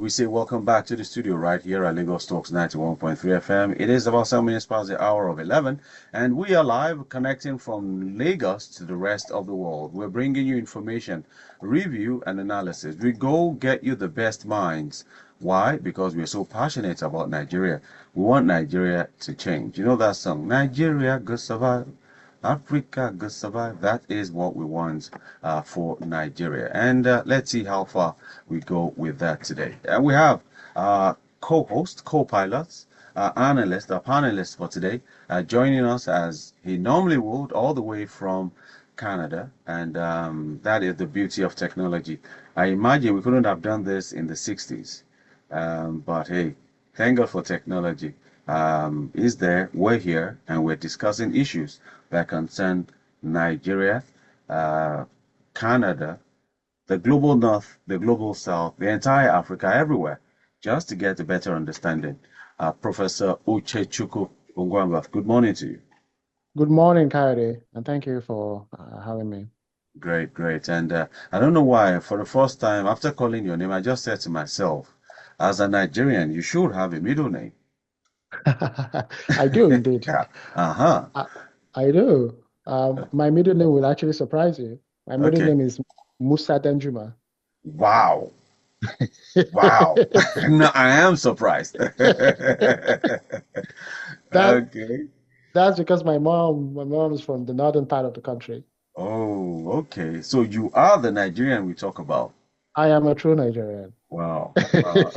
we say welcome back to the studio right here at Lagos Talks 91.3 FM. It is about 7 minutes past the hour of 11, and we are live connecting from Lagos to the rest of the world. We're bringing you information, review, and analysis. We go get you the best minds. Why? Because we're so passionate about Nigeria. We want Nigeria to change. You know that song, Nigeria go survive. Africa go survive. That is what we want for Nigeria. And let's see how far we go with that today. And we have co-host, co-pilots, analyst, our panelist for today, joining us as he normally would, all the way from Canada. And that is the beauty of technology. I imagine we couldn't have done this in the 60s. But hey, thank God for technology. Is there, we're here, and we're discussing issues that concern Nigeria, Canada, the global north, the global south, the entire Africa, everywhere, just to get a better understanding. Professor Uchechukwu Ongwamba, good morning to you. Good morning, Coyote, and thank you for having me. Great, great. And I don't know why, for the first time, after calling your name, I just said to myself, as a Nigerian, you should have a middle name. I do indeed. Yeah. Uh-huh. I do. My middle name will actually surprise you. My middle Okay. name is Musa Danjuma. Wow. Wow. No, I am surprised. That Okay. that's because my mom is from the northern part of the country. Oh, okay. So you are the Nigerian we talk about. I am a true Nigerian. Wow. Wow.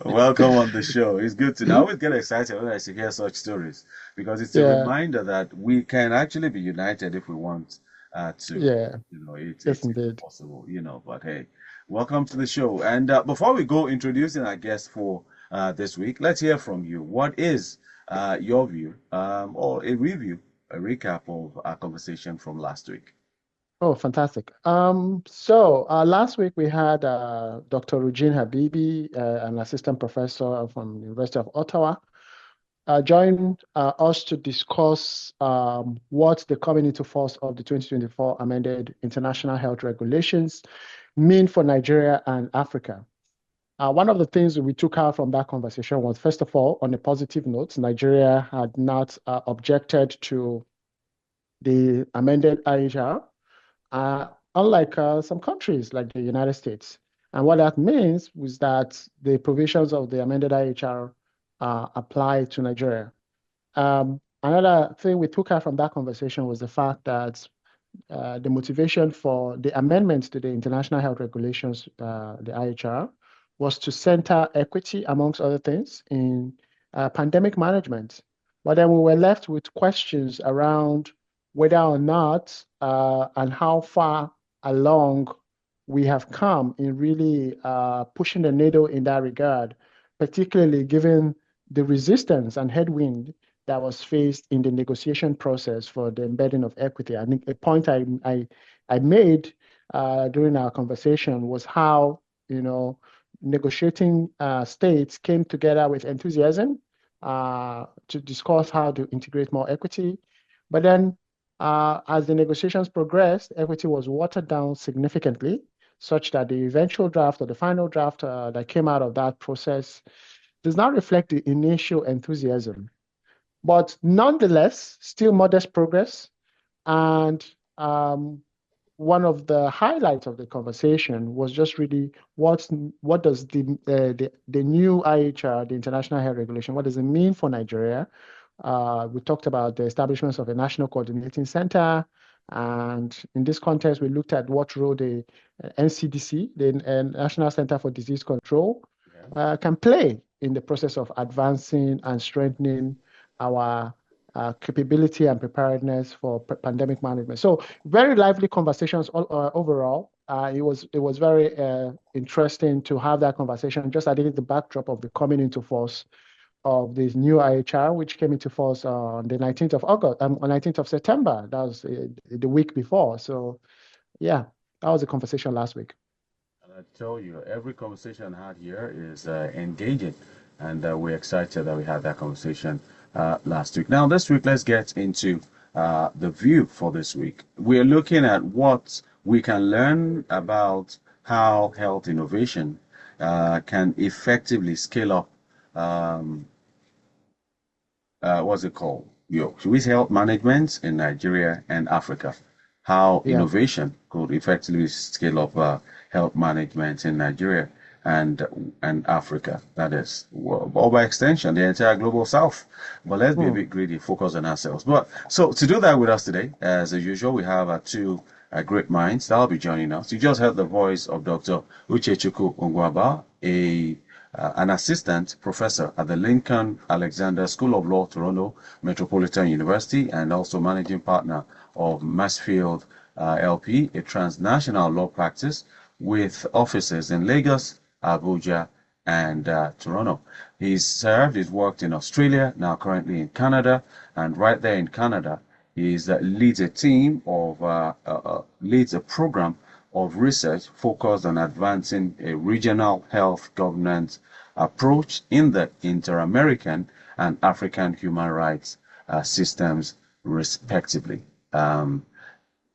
Welcome on the show. It's good to know. I always get excited when I see hear such stories because it's a Yeah, reminder that we can actually be united if we want to. yeah, yes, It's indeed. possible, but hey, welcome to the show. And before we go introducing our guest for this week, let's hear from you. What is your view or a review, a recap of our conversation from last week? Oh, fantastic. So last week we had Dr. Rujin Habibi, an assistant professor from the University of Ottawa, join us to discuss what the coming into force of the 2024 amended international health regulations mean for Nigeria and Africa. One of the things that we took out from that conversation was, first of all, on a positive note, Nigeria had not objected to the amended IHR, unlike some countries like the United States. And what that means was that the provisions of the amended IHR apply to Nigeria. Another thing we took out from that conversation was the fact that the motivation for the amendments to the International Health Regulations, the IHR, was to center equity, amongst other things, in pandemic management. But then we were left with questions around whether or not and how far along we have come in really pushing the needle in that regard, particularly given the resistance and headwind that was faced in the negotiation process for the embedding of equity. I think a point I made during our conversation was how, negotiating states came together with enthusiasm to discuss how to integrate more equity. But then as the negotiations progressed, equity was watered down significantly, such that the eventual draft or the final draft that came out of that process does not reflect the initial enthusiasm. But nonetheless, still modest progress. And one of the highlights of the conversation was just really what does the new IHR, the International Health Regulation, what does it mean for Nigeria? We talked about the establishment of a national coordinating center. And in this context, we looked at what role the NCDC, the National Center for Disease Control, can play in the process of advancing and strengthening our capability and preparedness for pandemic management. So very lively conversations overall. It was very interesting to have that conversation just against the backdrop of the coming into force of this new IHR, which came into force on the 19th of August, on 19th of September. That was the week before. So yeah, that was the conversation last week. And I tell you, every conversation I had here is engaging, and we're excited that we had that conversation last week. Now, this week, let's get into the view for this week. We're looking at what we can learn about how health innovation can effectively scale up um, what's it called? With health management in Nigeria and Africa. How Yeah. innovation could effectively scale up health management in Nigeria and and Africa. That is, well, or by extension, the entire global South. But let's be a Hmm. bit greedy, focus on ourselves. But so to do that with us today, as usual, we have two great minds that'll be joining us. You just heard the voice of Dr. Uchechukwu Ongwaba, an assistant professor at the Lincoln Alexander School of Law, Toronto Metropolitan University, and also managing partner of Massfield LP, a transnational law practice with offices in Lagos, Abuja, and Toronto. He's worked in Australia, now currently in Canada, and right there in Canada, leads a team of leads a program of research focused on advancing a regional health governance approach in the inter-American and African human rights systems, respectively. Um,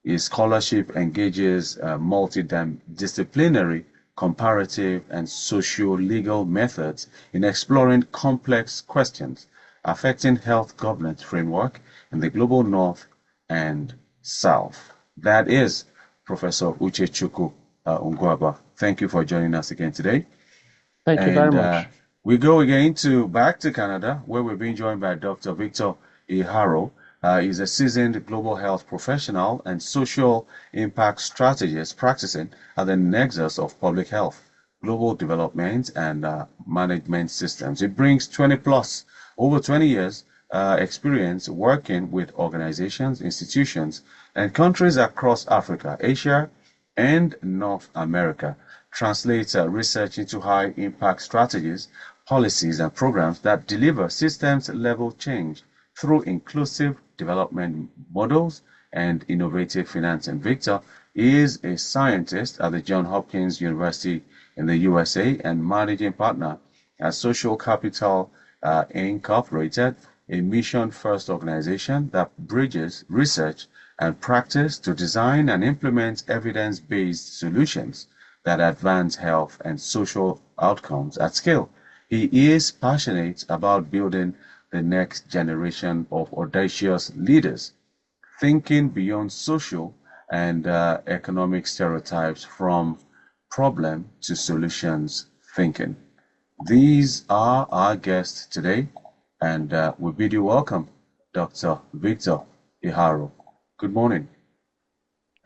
his scholarship engages multidisciplinary, comparative, and socio-legal methods in exploring complex questions affecting health governance framework in the global north and south. That is Professor Uchechukwu Ungwaba. Thank you for joining us again today. Thank you very And much. we go again to back to Canada, where we're being joined by Dr. Victor Iharo. He's a seasoned global health professional and social impact strategist practicing at the nexus of public health, global development, and management systems. He brings 20 plus, over 20 years experience working with organizations, institutions, and countries across Africa, Asia, and North America, translates research into high impact strategies, policies, and programs that deliver systems level change through inclusive development models and innovative financing. Victor is a scientist at the Johns Hopkins University in the USA and managing partner at Social Capital Incorporated, a mission first organization that bridges research and practice to design and implement evidence based solutions that advance health and social outcomes at scale. He is passionate about building the next generation of audacious leaders, thinking beyond social and economic stereotypes from problem to solutions thinking. These are our guests today, and we bid you welcome, Dr. Victor Iharo. Good morning.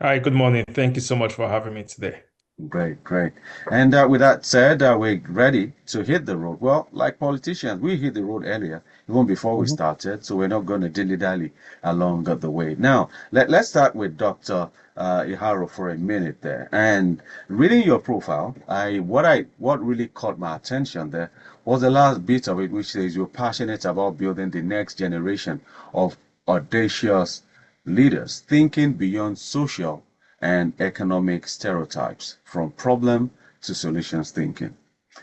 Hi, good morning. Thank you so much for having me today. Great, great. And with that said, we're ready to hit the road. Well, like politicians, we hit the road earlier, even before we Mhm. started, so we're not going to dilly-dally along the way. Now, let's start with Dr. Iharo for a minute there. And reading your profile, what really caught my attention there was the last bit of it, which says you're passionate about building the next generation of audacious leaders, thinking beyond social and economic stereotypes from problem to solutions thinking.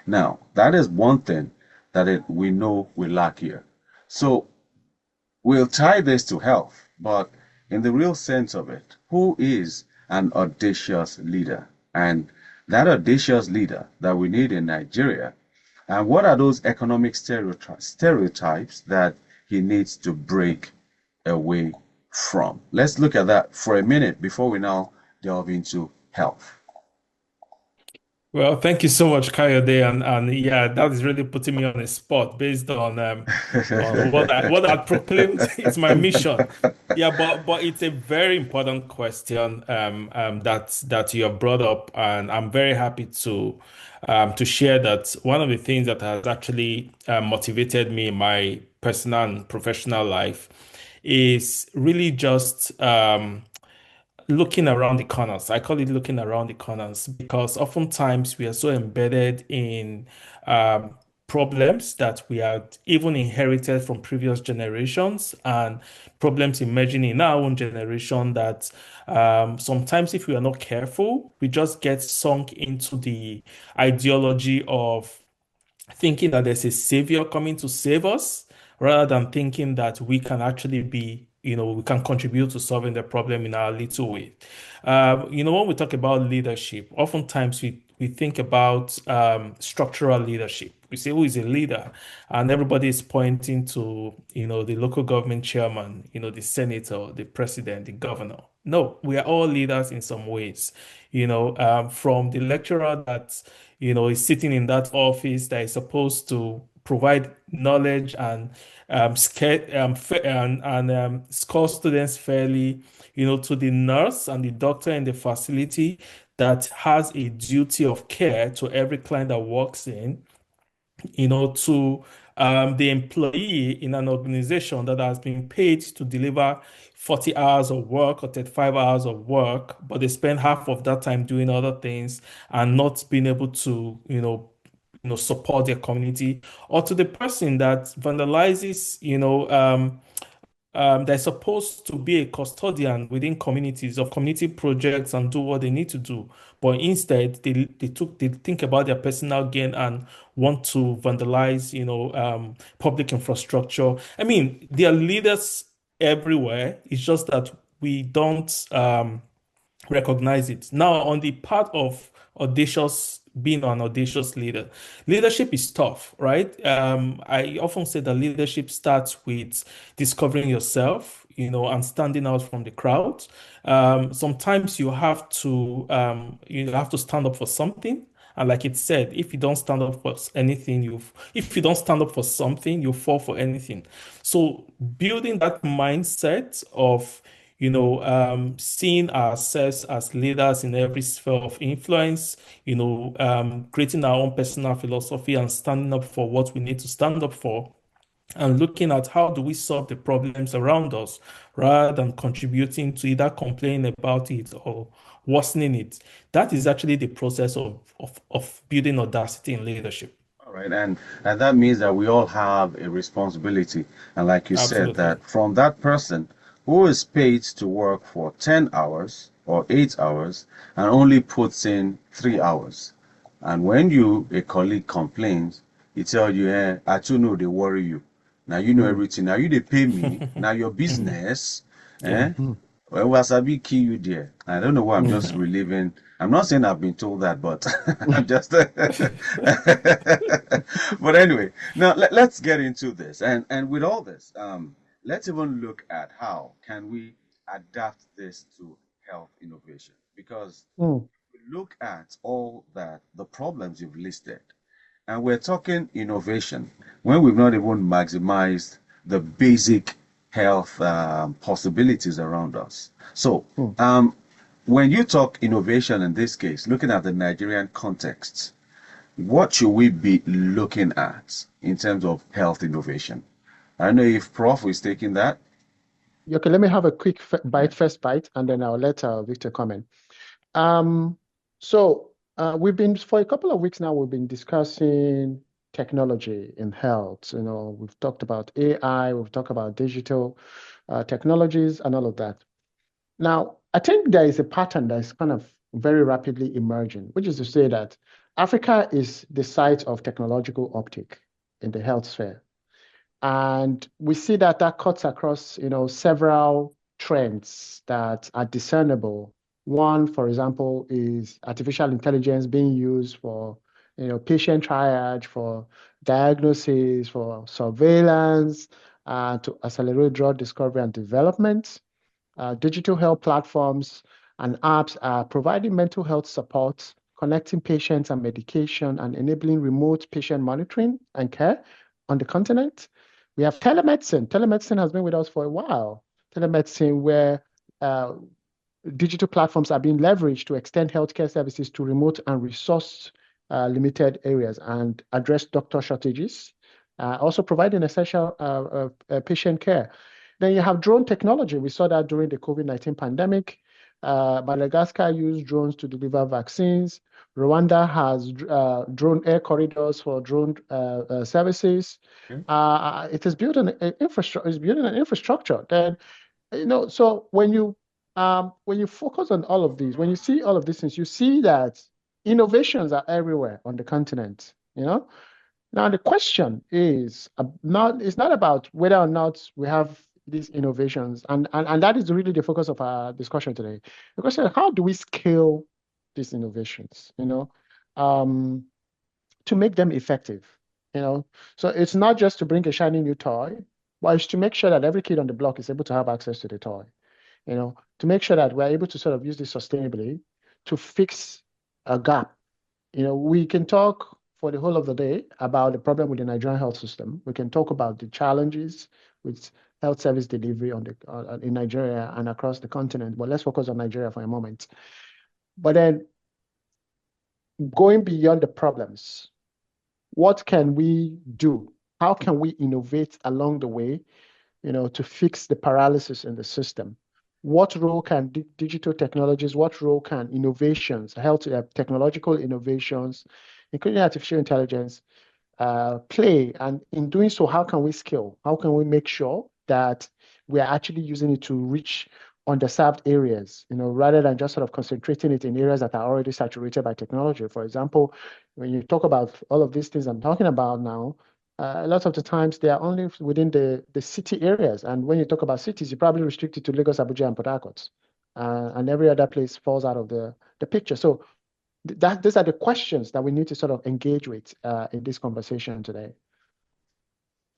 Now, that is one thing that we know we lack here. So we'll tie this to health, but in the real sense of it, who is an audacious leader? And that audacious leader that we need in Nigeria, and what are those economic stereotypes that he needs to break away from? Let's look at that for a minute before we now delve into health. Well, thank you so much, Kayode, and yeah, that is really putting me on a spot based on what I proclaimed is my mission. Yeah, but it's a very important question that you have brought up, and I'm very happy to share that one of the things that has actually motivated me in my personal and professional life is really just looking around the corners. I call it looking around the corners because oftentimes we are so embedded in um, problems that we had even inherited from previous generations and problems emerging in our own generation that sometimes, if we are not careful, we just get sunk into the ideology of thinking that there's a savior coming to save us rather than thinking that we can actually be we can contribute to solving the problem in our little way. When we talk about leadership, oftentimes we think about structural leadership. We say, who is a leader? And everybody is pointing to, the local government chairman, the senator, the president, the governor. No, we are all leaders in some ways. From the lecturer that, is sitting in that office that is supposed to provide knowledge and score students fairly, to the nurse and the doctor in the facility that has a duty of care to every client that walks in, to the employee in an organization that has been paid to deliver 40 hours of work or 35 hours of work, but they spend half of that time doing other things and not being able to, support their community, or to the person that vandalizes, they're supposed to be a custodian within communities of community projects and do what they need to do. But instead, they think about their personal gain and want to vandalize, public infrastructure. I mean, there are leaders everywhere. It's just that we don't recognize it. Now, on the part of being an audacious leader, leadership is tough, right? I often say that leadership starts with discovering yourself, and standing out from the crowd. Sometimes you have to stand up for something. And like it said, if you don't stand up for anything, if you don't stand up for something, you fall for anything. So building that mindset of seeing ourselves as leaders in every sphere of influence, creating our own personal philosophy and standing up for what we need to stand up for, and looking at how do we solve the problems around us rather than contributing to either complaining about it or worsening it. That is actually the process of building audacity in leadership. All right, and that means that we all have a responsibility. And like you said, Absolutely. that from that person who is paid to work for 10 hours or 8 hours and only puts in 3 hours. And when a colleague complains, he tells you, I too know they worry you. Now you know Mm. everything. Now you they pay me. Now your business, Yeah. eh? Mm. Well, Wasabi kill you there. I don't know why I'm just reliving. I'm not saying I've been told that, but I'm just. But anyway, now let's get into this, and with all this, let's even look at how can we adapt this to health innovation, because Mm. we look at all that the problems you've listed, and we're talking innovation when we've not even maximized the basic health possibilities around us. So, Mm. when you talk innovation in this case, looking at the Nigerian context, what should we be looking at in terms of health innovation? I don't know if Prof is taking that. Okay, let me have a quick Yeah. first bite, and then I'll let Victor comment. Um, so we've been for a couple of weeks now, we've been discussing technology in health. We've talked about AI, we've talked about digital technologies and all of that. Now, I think there is a pattern that is kind of very rapidly emerging, which is to say that Africa is the site of technological uptake in the health sphere. And we see that cuts across, several trends that are discernible. One, for example, is artificial intelligence being used for, patient triage, for diagnosis, for surveillance, to accelerate drug discovery and development. Digital health platforms and apps are providing mental health support, connecting patients and medication, and enabling remote patient monitoring and care on the continent. We have telemedicine. Telemedicine has been with us for a while. Telemedicine, where uh, digital platforms are being leveraged to extend healthcare services to remote and resource limited areas and address doctor shortages, also providing essential patient care. Then you have drone technology. We saw that during the COVID-19 pandemic. Madagascar used drones to deliver vaccines. Rwanda has drone air corridors for drone services. Okay. It is building an infrastructure. It's building an infrastructure. Then so when you focus on all of these, when you see all of these things, you see that innovations are everywhere on the continent. Now the question is not it's not about whether or not we have these innovations? And that is really the focus of our discussion today. The question is, how do we scale these innovations, um, to make them effective, you know? So it's not just to bring a shiny new toy, but it's to make sure that every kid on the block is able to have access to the toy, to make sure that we're able to sort of use this sustainably to fix a gap. We can talk for the whole of the day about the problem with the Nigerian health system. We can talk about the challenges with health service delivery in Nigeria and across the continent, but let's focus on Nigeria for a moment. But then going beyond the problems, what can we do? How can we innovate along the way, to fix the paralysis in the system? What role can digital technologies, what role can innovations, health technological innovations, including artificial intelligence, play? And in doing so, how can we scale? How can we make sure that we are actually using it to reach underserved areas, rather than just sort of concentrating it in areas that are already saturated by technology? For example, when you talk about all of these things I'm talking about now, a lot of the times they are only within the city areas. And when you talk about cities, you probably restrict it to Lagos, Abuja, and Port Harcourt. And every other place falls out of the picture. So these are the questions that we need to sort of engage with in this conversation today.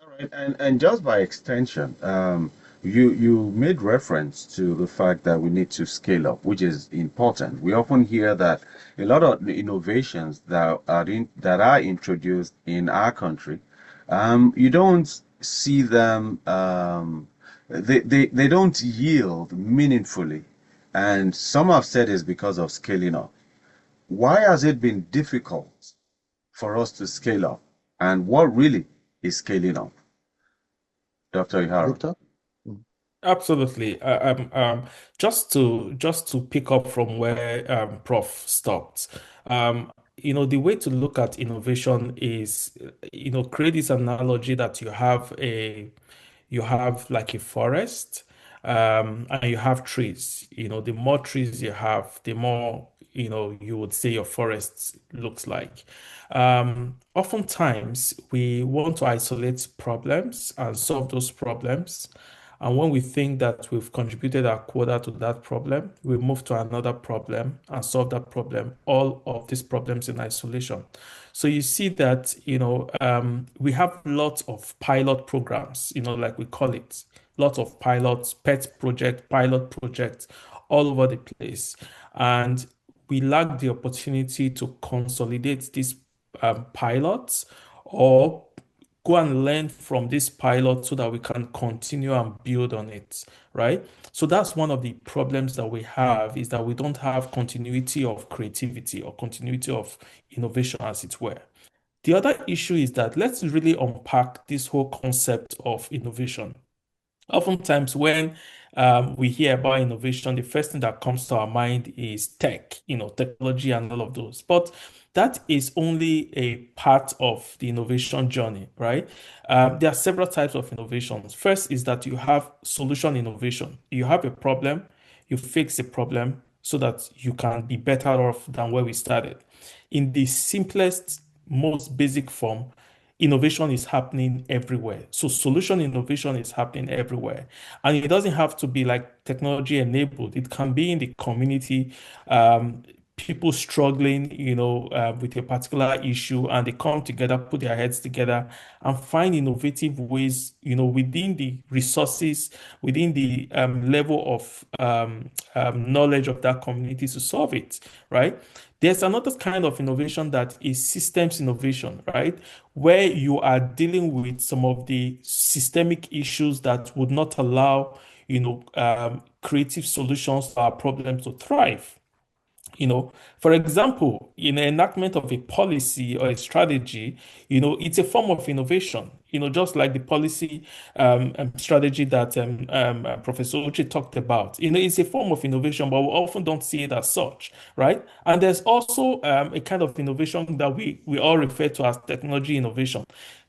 All right, and just by extension, you made reference to the fact that we need to scale up, which is important. We often hear that a lot of the innovations that are introduced in our country, you don't see them. They don't yield meaningfully, and some have said it's because of scaling up. Why has it been difficult for us to scale up, and what really is scaling up? Dr. Ihara. Victor? Mm. Absolutely. Just to pick up from where Prof stopped. The way to look at innovation is, create this analogy that you have like a forest, and you have trees. The more trees you have, the more, you would say your forest looks like. Oftentimes, we want to isolate problems and solve those problems. And when we think that we've contributed our quota to that problem, we move to another problem and solve that problem, all of these problems in isolation. So you see that, we have lots of pilot programs, like we call it, lots of pilots, pet project, pilot projects all over the place. And we lack the opportunity to consolidate these pilots, or go and learn from this pilot so that we can continue and build on it, right? So that's one of the problems that we have, is that we don't have continuity of creativity or continuity of innovation, as it were. The other issue is that let's really unpack this whole concept of innovation. Oftentimes, when we hear about innovation, the first thing that comes to our mind is tech, technology and all of those. But that is only a part of the innovation journey, right? There are several types of innovations. First is that you have solution innovation. You have a problem, you fix the problem so that you can be better off than where we started. In the simplest, most basic form, innovation is happening everywhere. So solution innovation is happening everywhere. And it doesn't have to be like technology enabled. It can be in the community, people struggling, with a particular issue, and they come together, put their heads together and find innovative ways, within the resources, within the level of knowledge of that community to solve it, right? There's another kind of innovation that is systems innovation, right? Where you are dealing with some of the systemic issues that would not allow, creative solutions to our problems to thrive. For example, in the enactment of a policy or a strategy, it's a form of innovation, just like the policy strategy that Professor Uche talked about. It's a form of innovation, but we often don't see it as such, right? And there's also a kind of innovation that we all refer to as technology innovation.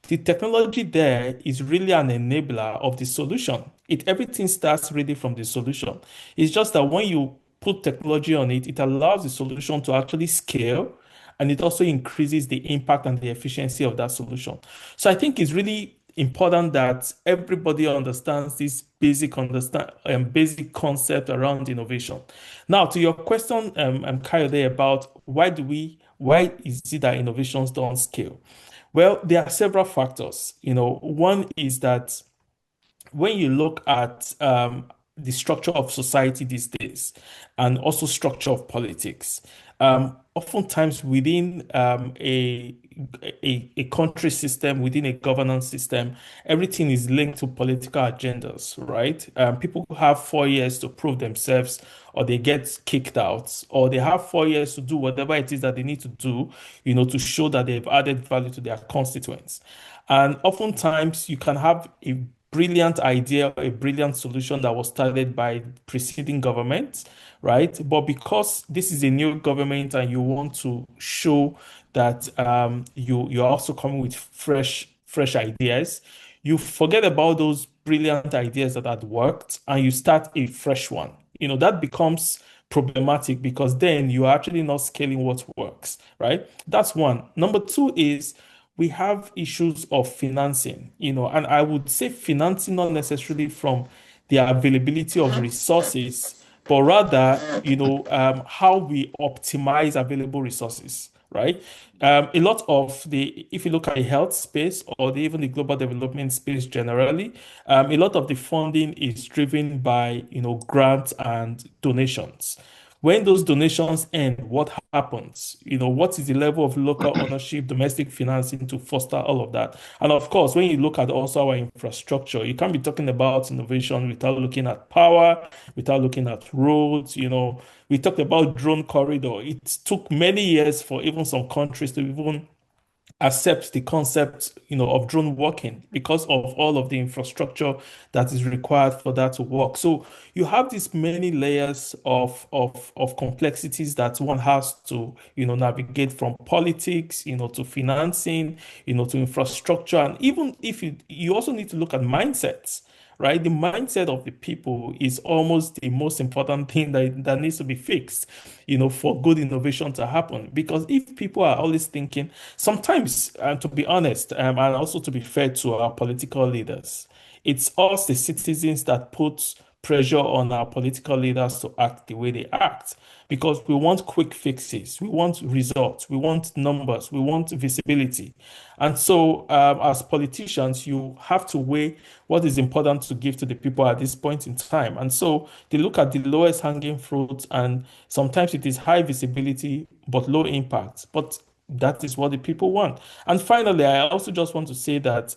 The technology there is really an enabler of the solution. Everything starts really from the solution. It's just that when you put technology on it, it allows the solution to actually scale, and it also increases the impact and the efficiency of that solution. So I think it's really important that everybody understands this basic concept around innovation. Now, to your question, Kayode, about why is it that innovations don't scale? Well, there are several factors. One is that when you look at the structure of society these days and also structure of politics, oftentimes within a country system, within a governance system, everything is linked to political agendas, right? People have 4 years to prove themselves, or they get kicked out, or they have 4 years to do whatever it is that they need to do, to show that they've added value to their constituents. And oftentimes you can have a brilliant idea, a brilliant solution that was started by preceding government, right? But because this is a new government and you want to show that you're also coming with fresh ideas, you forget about those brilliant ideas that had worked and you start a fresh one. That becomes problematic because then you're actually not scaling what works, right? That's one. Number two is we have issues of financing, and I would say financing not necessarily from the availability of resources, but rather, how we optimize available resources, right? A lot of if you look at the health space or even the global development space generally, a lot of the funding is driven by, grants and donations. When those donations end, what happens? What is the level of local ownership, domestic financing to foster all of that? And of course, when you look at also our infrastructure, you can't be talking about innovation without looking at power, without looking at roads. We talked about drone corridor. It took many years for even some countries to even accept the concept, of drone working because of all of the infrastructure that is required for that to work. So you have these many layers of complexities that one has to, navigate from politics, to financing, to infrastructure. And even if you also need to look at mindsets, right? The mindset of the people is almost the most important thing that needs to be fixed, for good innovation to happen. Because if people are always thinking, sometimes, to be honest, and also to be fair to our political leaders, it's us, the citizens, that put pressure on our political leaders to act the way they act because we want quick fixes, we want results, we want numbers, we want visibility. And so, as politicians, you have to weigh what is important to give to the people at this point in time. And so, they look at the lowest hanging fruit, and sometimes it is high visibility but low impact. But that is what the people want. And finally, I also just want to say that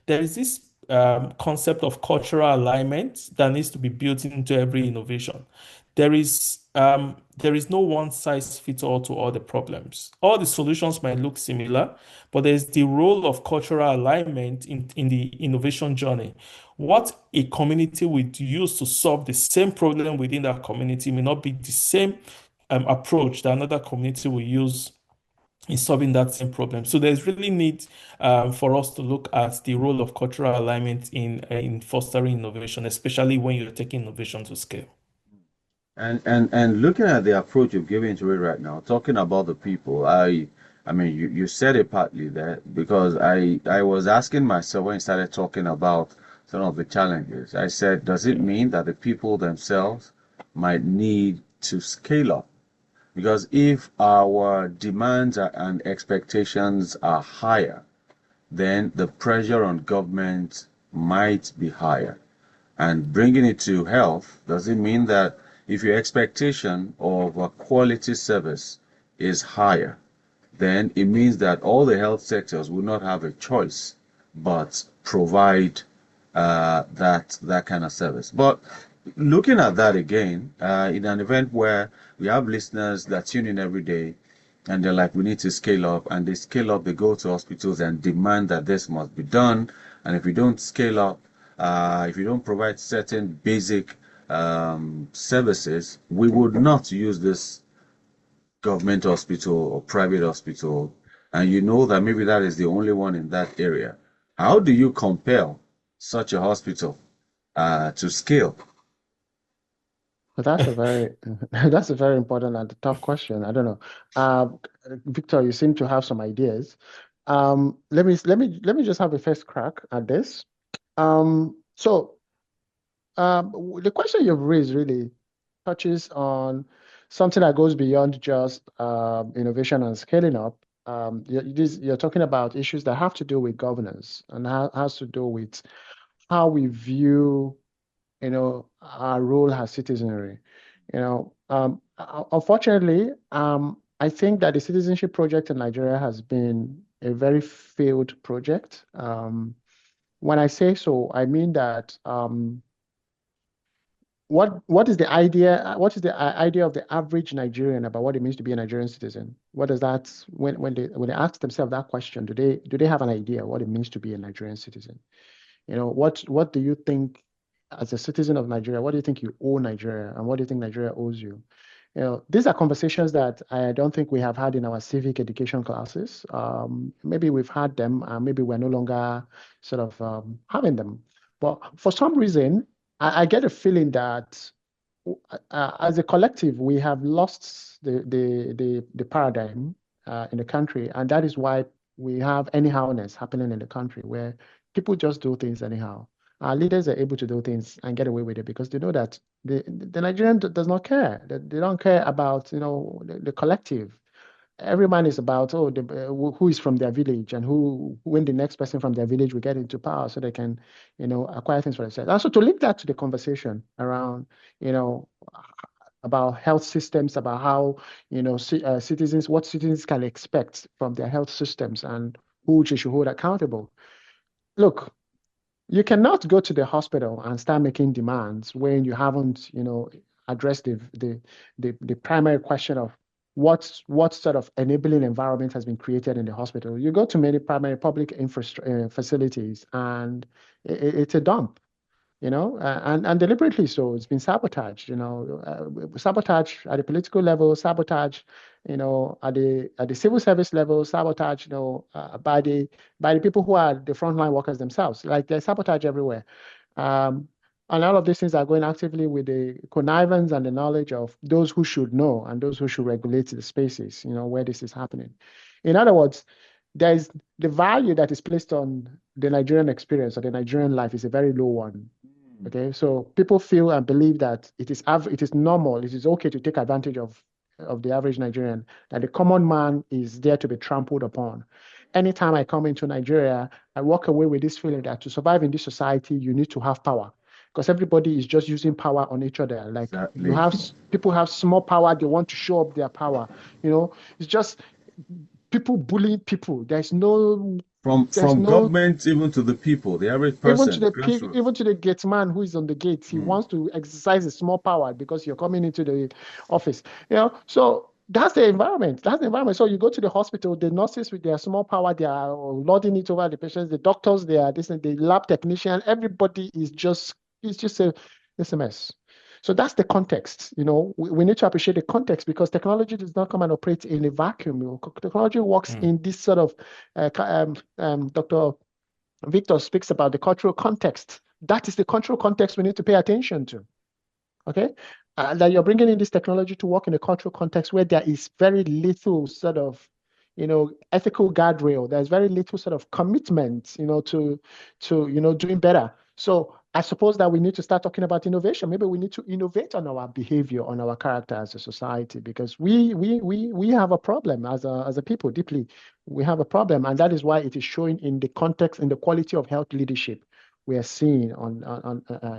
there is this concept of cultural alignment that needs to be built into every innovation. There is no one size fits all to all the problems. All the solutions might look similar, but there's the role of cultural alignment in the innovation journey. What a community would use to solve the same problem within that community may not be the same approach that another community will use in solving that same problem. So there's really need for us to look at the role of cultural alignment in fostering innovation, especially when you're taking innovation to scale. And looking at the approach you've given to it right now, talking about the people, I mean you said it partly there because I was asking myself when you started talking about some of the challenges. I said, does it mean that the people themselves might need to scale up? Because if our demands and expectations are higher, then the pressure on government might be higher. And bringing it to health, does it mean that if your expectation of a quality service is higher, then it means that all the health sectors will not have a choice but provide that kind of service. But looking at that again, in an event where we have listeners that tune in every day and they're like, we need to scale up, and they scale up, they go to hospitals and demand that this must be done. And if we don't scale up, if you don't provide certain basic services, we would not use this government hospital or private hospital. And you know that maybe that is the only one in that area. How do you compel such a hospital to scale? But that's a very that's a very important and tough question. I don't know. Uh, Victor, you seem to have some ideas. Let me just have a first crack at this. So the question you've raised really touches on something that goes beyond just innovation and scaling up. You're talking about issues that have to do with governance and has to do with how we view, our role as citizenry. Unfortunately, I think that the citizenship project in Nigeria has been a very failed project. When I say so, I mean that what is the idea? What is the idea of the average Nigerian about what it means to be a Nigerian citizen? What does that when they ask themselves that question, do they have an idea what it means to be a Nigerian citizen? What do you think as a citizen of Nigeria? What do you think you owe Nigeria, and what do you think Nigeria owes you? These are conversations that I don't think we have had in our civic education classes. Maybe we've had them, and maybe we're no longer sort of having them. But for some reason, I get a feeling that as a collective, we have lost the paradigm in the country, and that is why we have anyhowness happening in the country, where people just do things anyhow. Our leaders are able to do things and get away with it because they know that the Nigerian does not care. They don't care about the collective. Every man is about who is from their village, and who when the next person from their village will get into power so they can acquire things for themselves. And so to link that to the conversation around you know about health systems, about how citizens what citizens can expect from their health systems, and who they should hold accountable. Look, you cannot go to the hospital and start making demands when you haven't, addressed the primary question of what sort of enabling environment has been created in the hospital. You go to many primary public infrastructure facilities, and it's a dump, and deliberately so. It's been sabotaged, sabotage at the political level, sabotage, at the civil service level, sabotage, by the people who are the frontline workers themselves. Like there's sabotage everywhere. Um, and all of these things are going actively with the connivance and the knowledge of those who should know and those who should regulate the spaces, where this is happening. In other words, there is the value that is placed on the Nigerian experience or the Nigerian life is a very low one. Okay, so people feel and believe that it is normal, it is okay to take advantage of the average Nigerian, that the common man is there to be trampled upon. Anytime I come into Nigeria, I walk away with this feeling that to survive in this society, you need to have power. Because everybody is just using power on each other. Like Exactly. people have small power, they want to show up their power. It's just people bullying people. There's From no government even to the people, the average even to person, grassroots. even to the gate man who is on the gate, he Mm. wants to exercise his small power because you're coming into the office. So that's the environment. That's the environment. So you go to the hospital, the nurses with their small power, they are lording it over the patients. The doctors, they are this and the lab technician. Everybody is just it's a mess. So that's the context. We need to appreciate the context because technology does not come and operate in a vacuum. Technology works in this sort of Dr. Victor speaks about the cultural context. That is the cultural context we need to pay attention to. Okay, that you're bringing in this technology to work in a cultural context where there is very little sort of, ethical guardrail. There's very little sort of commitment, to doing better. So I suppose that we need to start talking about innovation. Maybe we need to innovate on our behavior, on our character as a society, because we have a problem as a people deeply. We have a problem, and that is why it is showing in the context, in the quality of health leadership we are seeing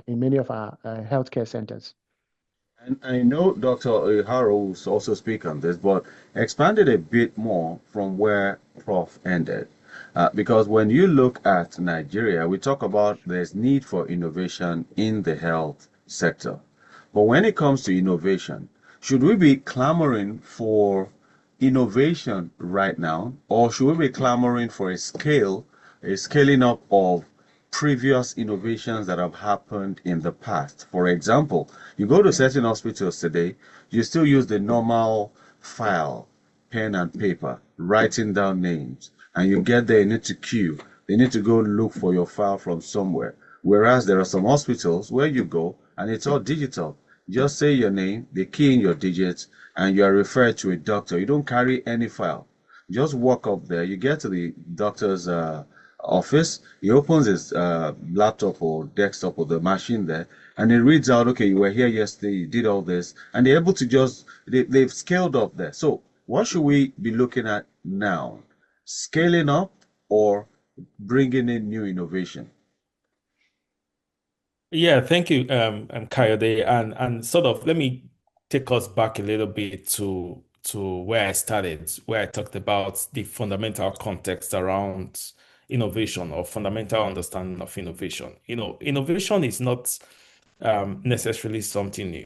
in many of our healthcare centers. And I know Dr. Iharo will also speak on this, but expand it a bit more from where Prof ended. Because when you look at Nigeria, we talk about there's need for innovation in the health sector. But when it comes to innovation, should we be clamoring for innovation right now, or should we be clamoring for a scaling up of previous innovations that have happened in the past? For example, you go to certain hospitals today, you still use the normal file, pen and paper, writing down names, and you get there, you need to queue. They need to go look for your file from somewhere. Whereas there are some hospitals where you go and it's all digital. Just say your name, they key in your digits, and you are referred to a doctor. You don't carry any file. Just walk up there. You get to the doctor's office. He opens his laptop or desktop or the machine there, and it reads out, okay, you were here yesterday, you did all this, and they're able to just they've scaled up there. So what should we be looking at now? Scaling up or bringing in new innovation? Yeah, thank you, Kayode, and sort of let me take us back a little bit to where I started, where I talked about the fundamental context around innovation or fundamental understanding of innovation. Innovation is not necessarily something new.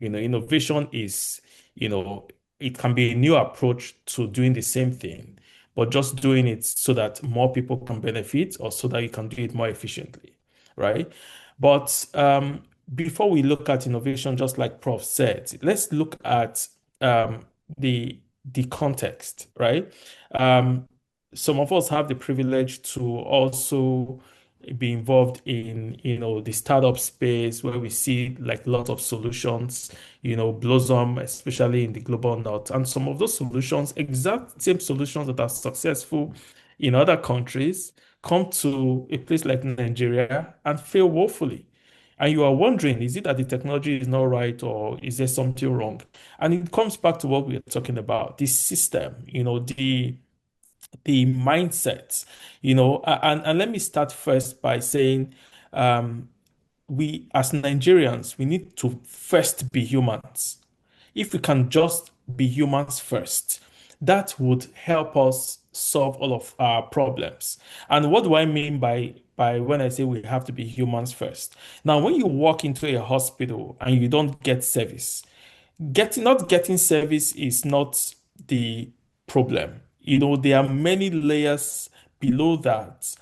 Innovation is, you know, it can be a new approach to doing the same thing, but just doing it so that more people can benefit or so that you can do it more efficiently, right? But before we look at innovation, just like Prof said, let's look at um, the the context, right? Um, some of us have the privilege to also be involved in, the startup space where we see like a lot of solutions, blossom, especially in the global north. And some of those solutions, exact same solutions that are successful in other countries, come to a place like Nigeria and fail woefully. And you are wondering, is it that the technology is not right or is there something wrong? And it comes back to what we are talking about, the system, the mindset, and let me start first by saying, um, we as Nigerians, we need to first be humans. If we can just be humans first, that would help us solve all of our problems. And what do I mean by when I say we have to be humans first? Now, when you walk into a hospital and you don't get service, not getting service is not the problem. There are many layers below that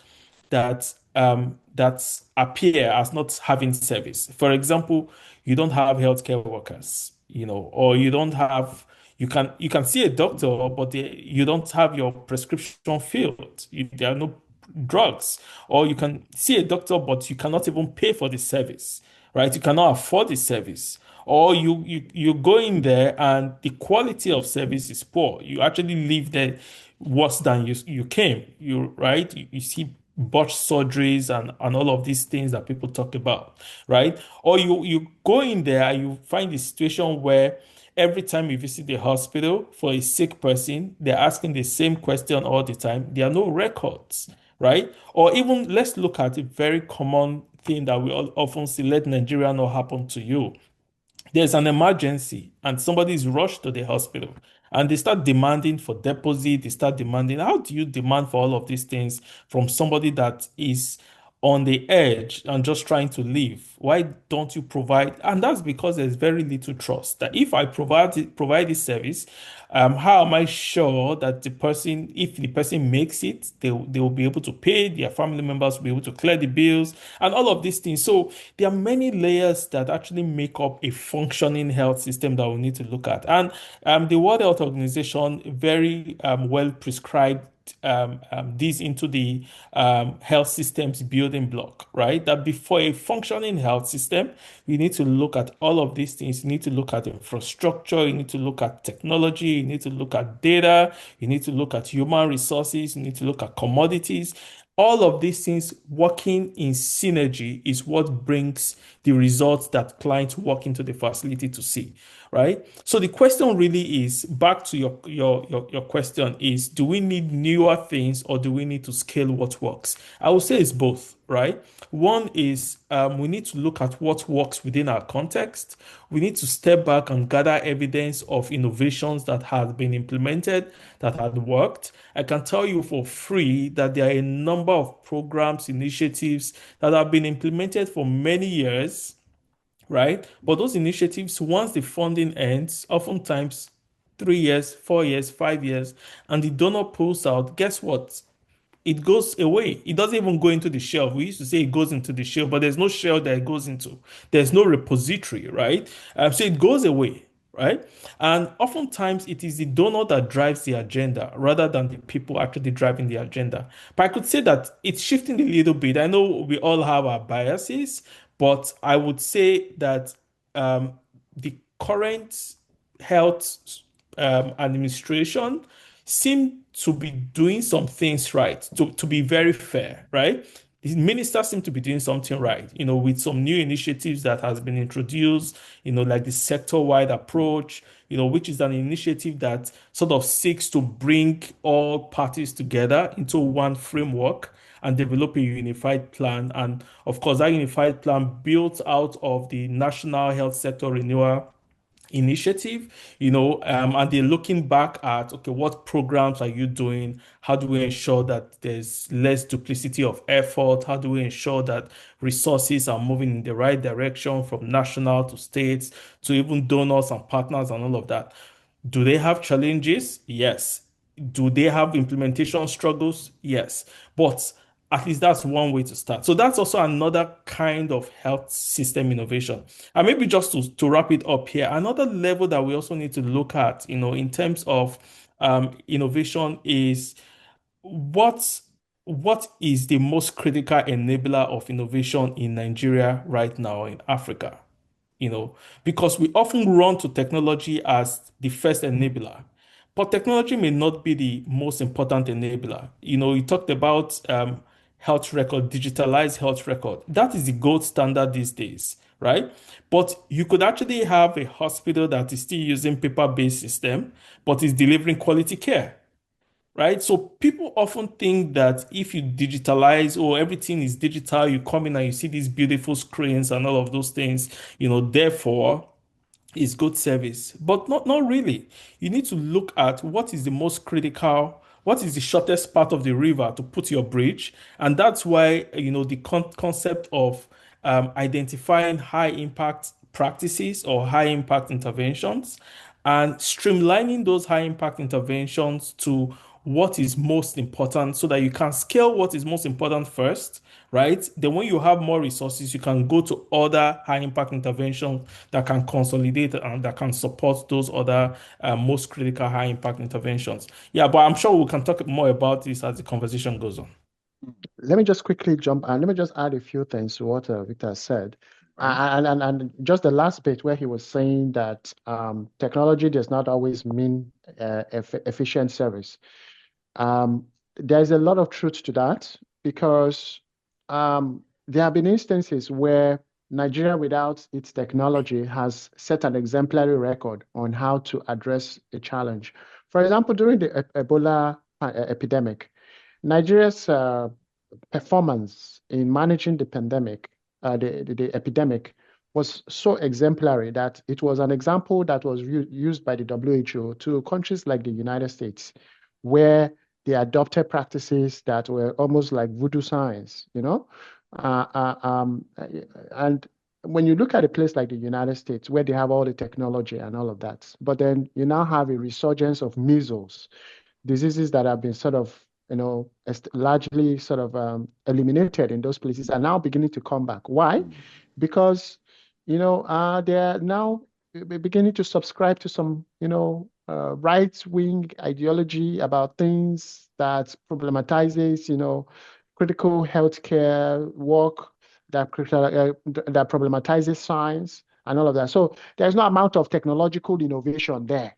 appear as not having service. For example, you don't have healthcare workers, or you can see a doctor, but you don't have your prescription filled. There are no drugs, or you can see a doctor, but you cannot even pay for the service, right? You cannot afford the service, or you go in there and the quality of service is poor. You actually leave there worse than you came. You see botched surgeries and all of these things that people talk about, right? Or you go in there and you find the situation where every time you visit the hospital for a sick person, they're asking the same question all the time. There are no records, right? Or even let's look at a very common thing that we all often see, let Nigeria not happen to you. There's an emergency and somebody is rushed to the hospital and they start demanding for deposit, they start demanding. How do you demand for all of these things from somebody that is on the edge and just trying to live? Why don't you provide? And that's because there's very little trust that if I provide this service, how am I sure that if the person makes it, they will be able to pay, their family members will be able to clear the bills and all of these things. So there are many layers that actually make up a functioning health system that we need to look at. And the World Health Organization very well prescribed these into the health systems building block, right? That before a functioning health system, you need to look at all of these things. You need to look at infrastructure, you need to look at technology, you need to look at data, you need to look at human resources, you need to look at commodities. All of these things working in synergy is what brings the results that clients walk into the facility to see, right? So the question really is back to your question is, do we need newer things or do we need to scale what works? I would say it's both, right? One is we need to look at what works within our context. We need to step back and gather evidence of innovations that have been implemented that had worked. I can tell you for free that there are a number of programs, initiatives that have been implemented for many years, right? But those initiatives, once the funding ends, oftentimes 3 years, 4 years, 5 years, and the donor pulls out, guess what? It goes away. It doesn't even go into the shelf. We used to say it goes into the shelf, but there's no shelf that it goes into. There's no repository, right? So it goes away, right? And oftentimes it is the donor that drives the agenda rather than the people actually driving the agenda. But I could say that it's shifting a little bit. I know we all have our biases, but I would say that the current health administration seem to be doing some things right, to be very fair, right? The ministers seem to be doing something right, with some new initiatives that has been introduced, like the sector-wide approach, which is an initiative that sort of seeks to bring all parties together into one framework and develop a unified plan. And of course, that unified plan built out of the National Health Sector Renewal Initiative, and they're looking back at, okay, what programs are you doing? How do we ensure that there's less duplicity of effort? How do we ensure that resources are moving in the right direction from national to states to even donors and partners and all of that? Do they have challenges? Yes. Do they have implementation struggles? Yes. But at least that's one way to start. So that's also another kind of health system innovation. And maybe just to wrap it up here, another level that we also need to look at, in terms of innovation is what what is the most critical enabler of innovation in Nigeria right now in Africa? you know, because we often run to technology as the first enabler. But technology may not be the most important enabler. You talked about health record, digitalized health record. That is the gold standard these days, right? But you could actually have a hospital that is still using paper-based system, but is delivering quality care, right? So people often think that if you digitalize or everything is digital, you come in and you see these beautiful screens and all of those things, therefore is good service, but not really. You need to look at what is the most critical, what is the shortest part of the river to put your bridge, and that's why the concept of identifying high impact practices or high impact interventions and streamlining those high impact interventions to what is most important so that you can scale what is most important first, right? Then when you have more resources, you can go to other high impact interventions that can consolidate and that can support those other most critical high impact interventions. Yeah, but I'm sure we can talk more about this as the conversation goes on. Let me just quickly jump and let me just add a few things to what Victor said. Right. And just the last bit where he was saying that technology does not always mean efficient service. Um, there's a lot of truth to that because there have been instances where Nigeria, without its technology, has set an exemplary record on how to address a challenge. For example, during the Ebola epidemic, Nigeria's performance in managing the pandemic, the epidemic, was so exemplary that it was an example that was used by the WHO to countries like the United States, where they adopted practices that were almost like voodoo science, Uh, uh, um, uh, and when you look at a place like the United States, where they have all the technology and all of that, but then you now have a resurgence of measles, diseases that have been sort of, largely sort of eliminated in those places are now beginning to come back. Why? Because, they're now beginning to subscribe to some, right-wing ideology about things that problematizes, critical healthcare work that problematizes science and all of that. So there's no amount of technological innovation there.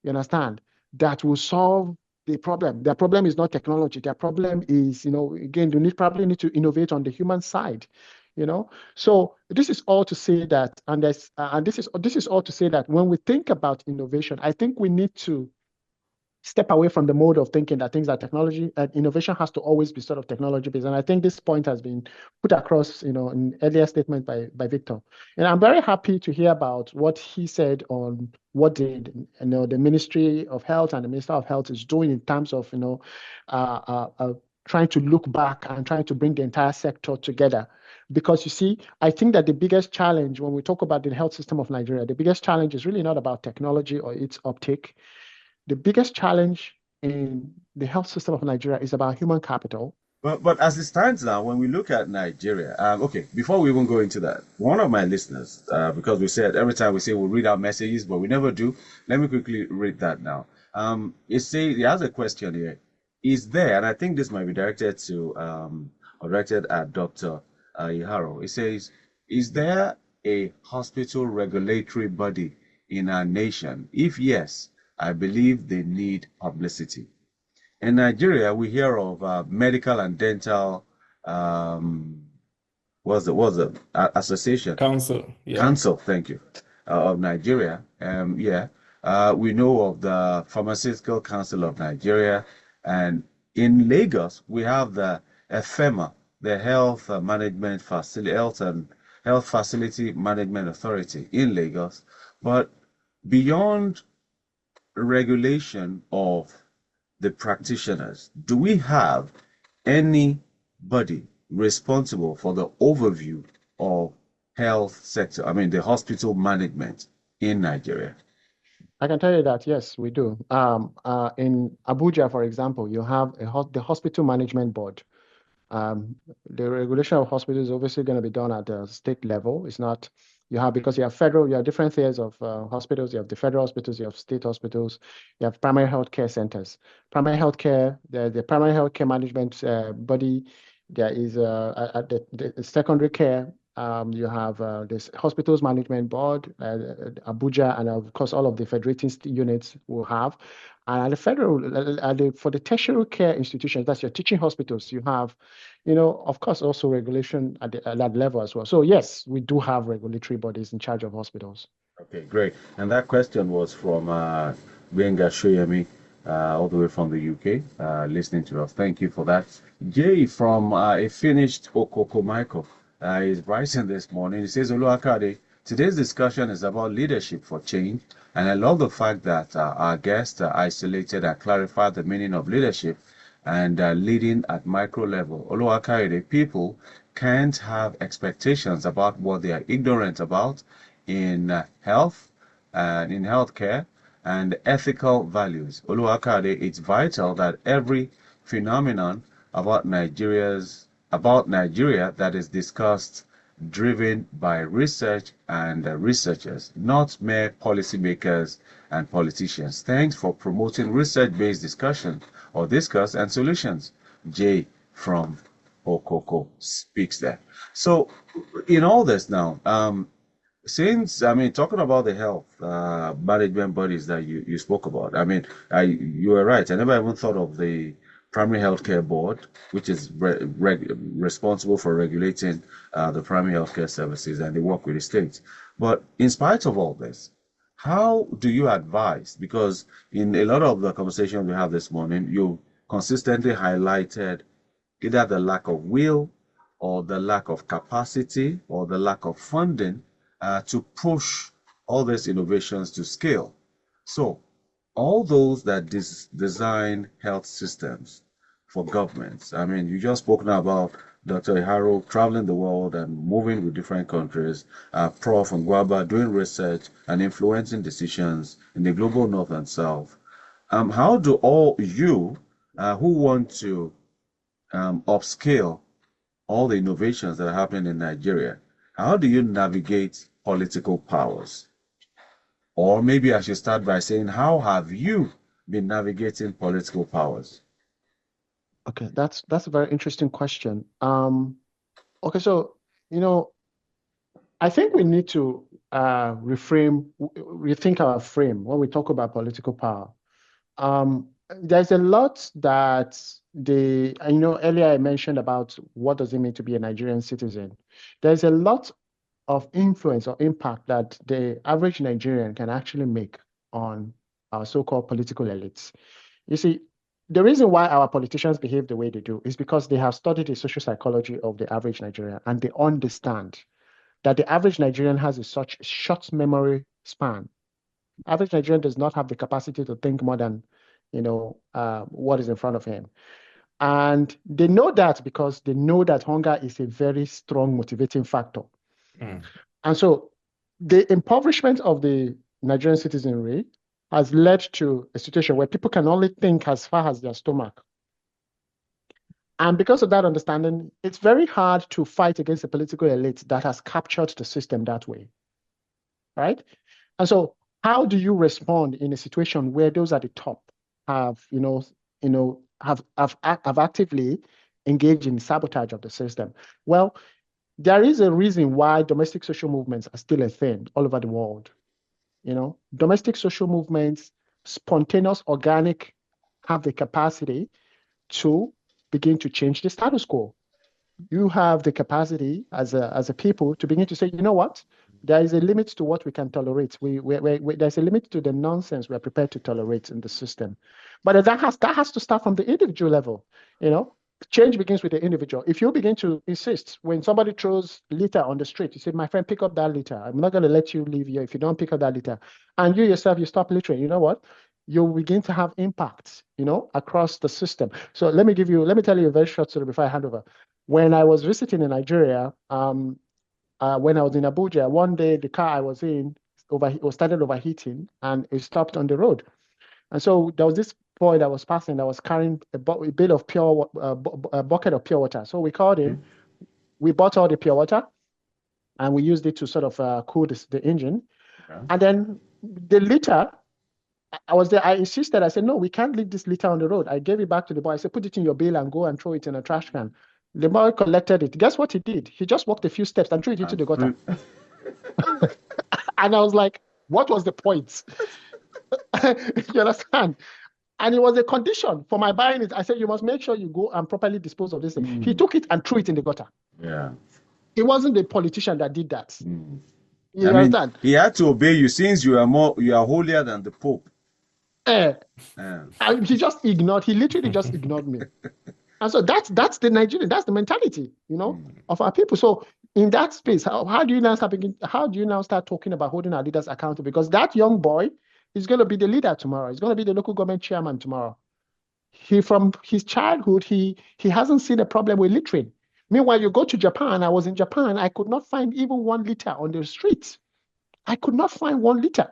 You understand? That will solve the problem. Their problem is not technology. Their problem is, again, you probably need to innovate on the human side. So this is all to say that, and this is all to say that when we think about innovation, I think we need to step away from the mode of thinking that things are technology and innovation has to always be sort of technology based. And I think this point has been put across, in earlier statement by Victor. And I'm very happy to hear about what he said on what the Ministry of Health and the Minister of Health is doing in terms of, trying to look back and trying to bring the entire sector together. Because you see, I think that the biggest challenge when we talk about the health system of Nigeria, the biggest challenge is really not about technology or its uptake. The biggest challenge in the health system of Nigeria is about human capital. But as it stands now, when we look at Nigeria, okay, before we even go into that, one of my listeners, because we said every time we say we'll read out messages, but we never do. Let me quickly read that now. He has a question here. Is there, and I think this might be directed to or directed at Dr. Iharo. It says, is there a hospital regulatory body in our nation? If yes, I believe they need publicity. In Nigeria, we hear of medical and dental, um, association, Council, yeah. council, thank you, of Nigeria. Yeah, we know of the Pharmaceutical Council of Nigeria, and in Lagos we have the FEMA, the Health Facility Management Authority in Lagos. But beyond regulation of the practitioners, do we have anybody responsible for the overview of health sector? I mean, the hospital management in Nigeria. I can tell you that, yes, we do. In Abuja, for example, you have the Hospital Management Board. The regulation of hospitals is obviously going to be done at the state level. It's not, because you have different tiers of hospitals. You have the federal hospitals, you have state hospitals, you have primary health care centers. Primary health care, the primary health care management body, there is at the secondary care. You have this hospitals management board, Abuja, and of course all of the federating units will have. And at the federal, for the tertiary care institutions, that's your teaching hospitals, you have, of course, also regulation at that level as well. So yes, we do have regulatory bodies in charge of hospitals. Okay, great. And that question was from Benga Shoyemi, all the way from the UK, listening to us. Thank you for that. Jay from a finished Okoko Michael is writing this morning. He says, Oluwakade, today's discussion is about leadership for change. And I love the fact that our guests isolated and clarified the meaning of leadership and leading at micro level. Oluwakade, people can't have expectations about what they are ignorant about in health and in healthcare and ethical values. Oluwakade, it's vital that every phenomenon about Nigeria that is discussed driven by research and researchers, not mere policymakers and politicians. Thanks for promoting research-based discussion or discuss and solutions. Jay from Okoko speaks there. So in all this now, since, I mean, talking about the health management bodies that you spoke about, I mean, you were right. I never even thought of the Primary Healthcare Board, which is responsible for regulating the primary healthcare services, and they work with the states. But in spite of all this, how do you advise? Because in a lot of the conversation we have this morning, you consistently highlighted either the lack of will or the lack of capacity or the lack of funding to push all these innovations to scale. So all those that design health systems for governments, I mean, you just spoke now about Dr. Iharo traveling the world and moving with different countries, Prof. Ngwaba doing research and influencing decisions in the global north and south. How do all you who want to upscale all the innovations that are happening in Nigeria, how do you navigate political powers? Or maybe I should start by saying, how have you been navigating political powers? Okay, that's a very interesting question. Okay, so I think we need to rethink our frame when we talk about political power. There's a lot that earlier I mentioned about what does it mean to be a Nigerian citizen. There's a lot of influence or impact that the average Nigerian can actually make on our so-called political elites. You see, the reason why our politicians behave the way they do is because they have studied the social psychology of the average Nigerian, and they understand that the average Nigerian has such short memory span. Average Nigerian does not have the capacity to think more than what is in front of him. And they know that because they know that hunger is a very strong motivating factor. And so the impoverishment of the Nigerian citizenry has led to a situation where people can only think as far as their stomach. And because of that understanding, it's very hard to fight against a political elite that has captured the system that way, right? And so how do you respond in a situation where those at the top have actively engaged in sabotage of the system? Well, there is a reason why domestic social movements are still a thing all over the world. Domestic social movements spontaneous, organic, have the capacity to begin to change the status quo. You have the capacity as a people to begin to say, you know what? There is a limit to what we can tolerate. There's a limit to the nonsense we're prepared to tolerate in the system. But that has to start from the individual level. You know, change begins with the individual. If you begin to insist when somebody throws litter on the street, you say, my friend, pick up that litter. I'm not going to let you leave here if you don't pick up that litter. And you yourself, you stop littering. You know what? You'll begin to have impact, across the system. So let me tell you a very short story before I hand over. When I was visiting in Nigeria, when I was in Abuja, one day the car I was in started overheating and it stopped on the road. And so there was this boy that was passing that was carrying a bit of a bucket of pure water. So we called him. We bought all the pure water and we used it to sort of cool the engine. Okay. And then the litter, I was there. I insisted. I said, no, we can't leave this litter on the road. I gave it back to the boy. I said, put it in your bill and go and throw it in a trash can. The boy collected it. Guess what he did? He just walked a few steps and threw it into the gutter. And I was like, what was the point? You understand? And it was a condition for my buying it. I said, you must make sure you go and properly dispose of this thing. He took it and threw it in the gutter. Yeah. It wasn't the politician that did that. You I mean, understand? he had to obey you since you are holier than the Pope. Eh, Yeah. and he literally just ignored me. And so that's the Nigerian, that's the mentality, of our people. So in that space, how do you now start talking about holding our leaders accountable? Because that young boy is going to be the leader tomorrow. He's going to be the local government chairman tomorrow. From his childhood, he hasn't seen a problem with littering. Meanwhile, you go to Japan. I was in Japan. I could not find even 1 liter on the streets. I could not find 1 liter.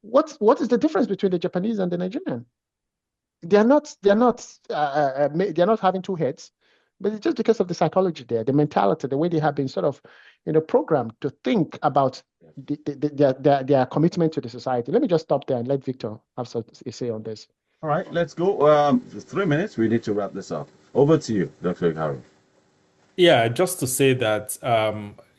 What is the difference between the Japanese and the Nigerian? They're not having two heads, but it's just because of the psychology there, the mentality, the way they have been sort of, programmed to think about their commitment to the society. Let me just stop there and let Victor have some say on this. All right, let's go. 3 minutes. We need to wrap this up. Over to you, Dr. Haru. Yeah, just to say that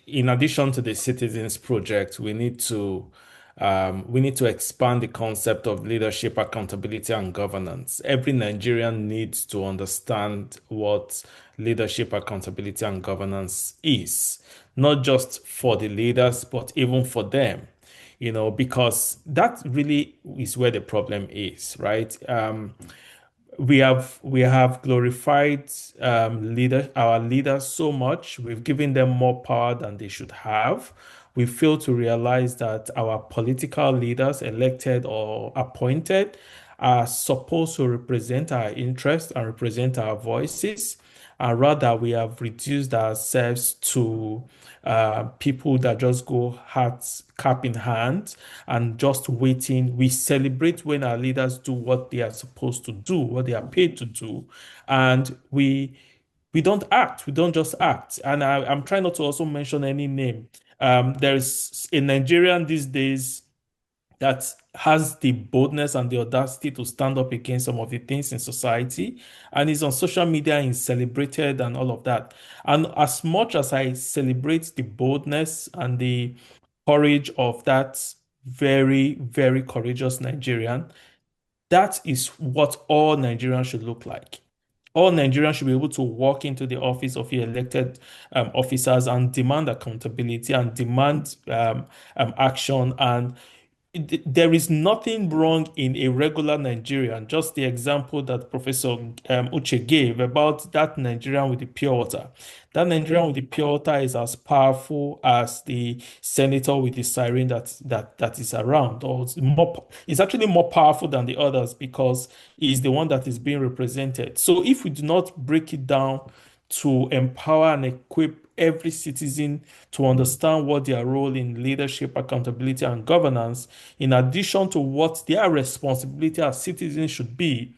in addition to the Citizens Project, we need to expand the concept of leadership, accountability, and governance. Every Nigerian needs to understand what leadership, accountability, and governance is, not just for the leaders, but even for them. Because that really is where the problem is, right? We have glorified our leaders so much. We've given them more power than they should have. We fail to realize that our political leaders, elected or appointed, are supposed to represent our interests and represent our voices. And rather, we have reduced ourselves to people that just go hats cap in hand and just waiting. We celebrate when our leaders do what they are supposed to do, what they are paid to do, and we don't act. We don't just act. And I'm trying not to also mention any name. There's a Nigerian these days that has the boldness and the audacity to stand up against some of the things in society, and is on social media and is celebrated and all of that. And as much as I celebrate the boldness and the courage of that very, very courageous Nigerian, that is what all Nigerians should look like. All Nigerians should be able to walk into the office of the elected officers and demand accountability and demand action. And there is nothing wrong in a regular Nigerian, just the example that Professor Uche gave about that Nigerian with the pure water. That Nigerian with the pure water is as powerful as the senator with the siren that is around, or it's actually more powerful than the others because he is the one that is being represented. So if we do not break it down to empower and equip every citizen to understand what their role in leadership, accountability, and governance, in addition to what their responsibility as citizens should be,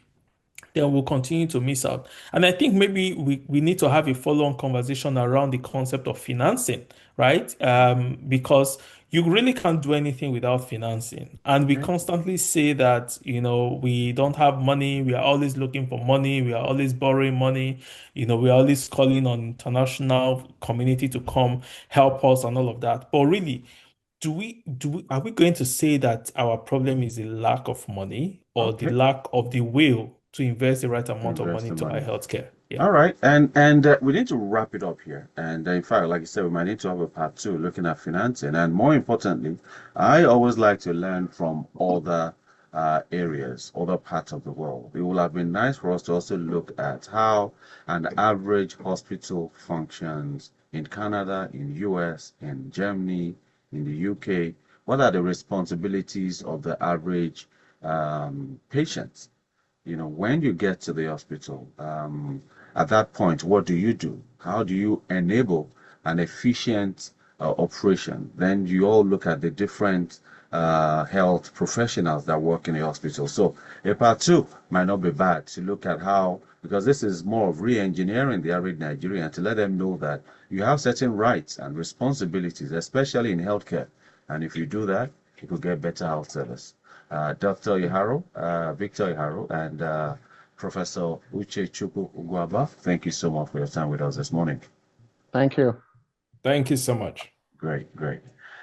then we'll continue to miss out. And I think maybe we need to have a follow-on conversation around the concept of financing, right? Because you really can't do anything without financing. And we constantly say that, we don't have money, we are always looking for money, we are always borrowing money, we are always calling on international community to come help us and all of that. But really, are we going to say that our problem is the lack of money or the Okay, lack of the will to invest the right amount of invest money the into our money. healthcare? Yeah. All right, and we need to wrap it up here. And in fact, like I said, we might need to have a part two looking at financing. And more importantly, I always like to learn from other areas, other parts of the world. It would have been nice for us to also look at how an average hospital functions in Canada, in US, in Germany, in the UK. What are the responsibilities of the average patient? When you get to the hospital, at that point, what do you do? How do you enable an efficient operation? Then you all look at the different health professionals that work in the hospital. So a part two might not be bad to look at how, because this is more of re-engineering the average Nigerian to let them know that you have certain rights and responsibilities, especially in healthcare. And if you do that, you could get better health service. Dr. Iharo, Victor Iharo, and Professor Uche Chukwu Ugwaba, thank you so much for your time with us this morning. Thank you. Thank you so much. Great, great.